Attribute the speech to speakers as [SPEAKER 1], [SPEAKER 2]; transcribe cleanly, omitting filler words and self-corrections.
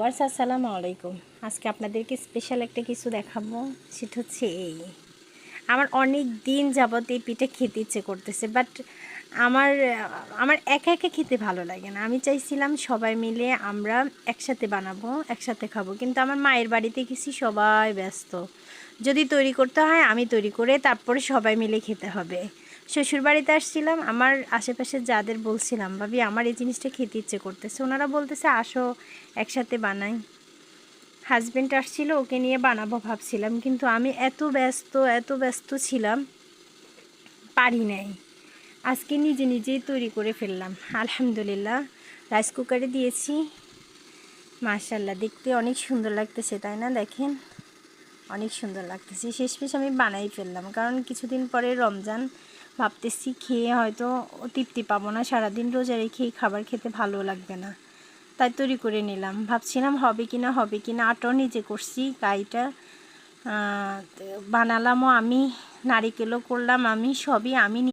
[SPEAKER 1] আসসালামু আলাইকুম। আজকে আপনাদেরকে স্পেশাল একটা কিছু দেখাবো। সেটা হচ্ছে আমার অনেক দিন যাবত এই পিঠা খেতে ইচ্ছে করতেছে, বাট আমার আমার একা একা খেতে ভালো লাগে না। আমি চাইছিলাম সবাই মিলে আমরা একসাথে বানাবো, একসাথে খাবো, কিন্তু আমার মায়ের বাড়িতে গেছি, সবাই ব্যস্ত। যদি তৈরি করতে হয় আমি তৈরি করে তারপরে সবাই মিলে খেতে হবে। শ্বশুরবাড়িতে আসছিলাম, আমার আশেপাশে যাদের বলছিলাম ভাবি আমার এই জিনিসটা খেতে ইচ্ছে করতেছে, ওনারা বলতেছে আসো একসাথে বানাই। হাজব্যান্ড আসছিল, ওকে নিয়ে বানাবো ভাবছিলাম, কিন্তু আমি এত ব্যস্ত ছিলাম, পারি নাই। আজকে নিজে নিজেই তৈরি করে ফেললাম, আলহামদুলিল্লাহ। রাইস কুকারে দিয়েছি, মাশাল্লাহ দেখতে অনেক সুন্দর লাগতেছে, তাই না? দেখেন অনেক সুন্দর লাগতেছে। শেষমেশ আমি বানাই ফেললাম, কারণ কিছুদিন পরে রমজান, ভাবতেছি খেয়ে হয়তো তৃপ্তি পাবো না, সারাদিন রোজা রেখে খাবার খেতে ভালো লাগবে না, তাই তৈরি করে নিলাম। ভাবছিলাম হবে কি না, আটাও নিজে করছি, কাইটা বানালামও আমি, নারিকেলও করলাম আমি, সবই আমি।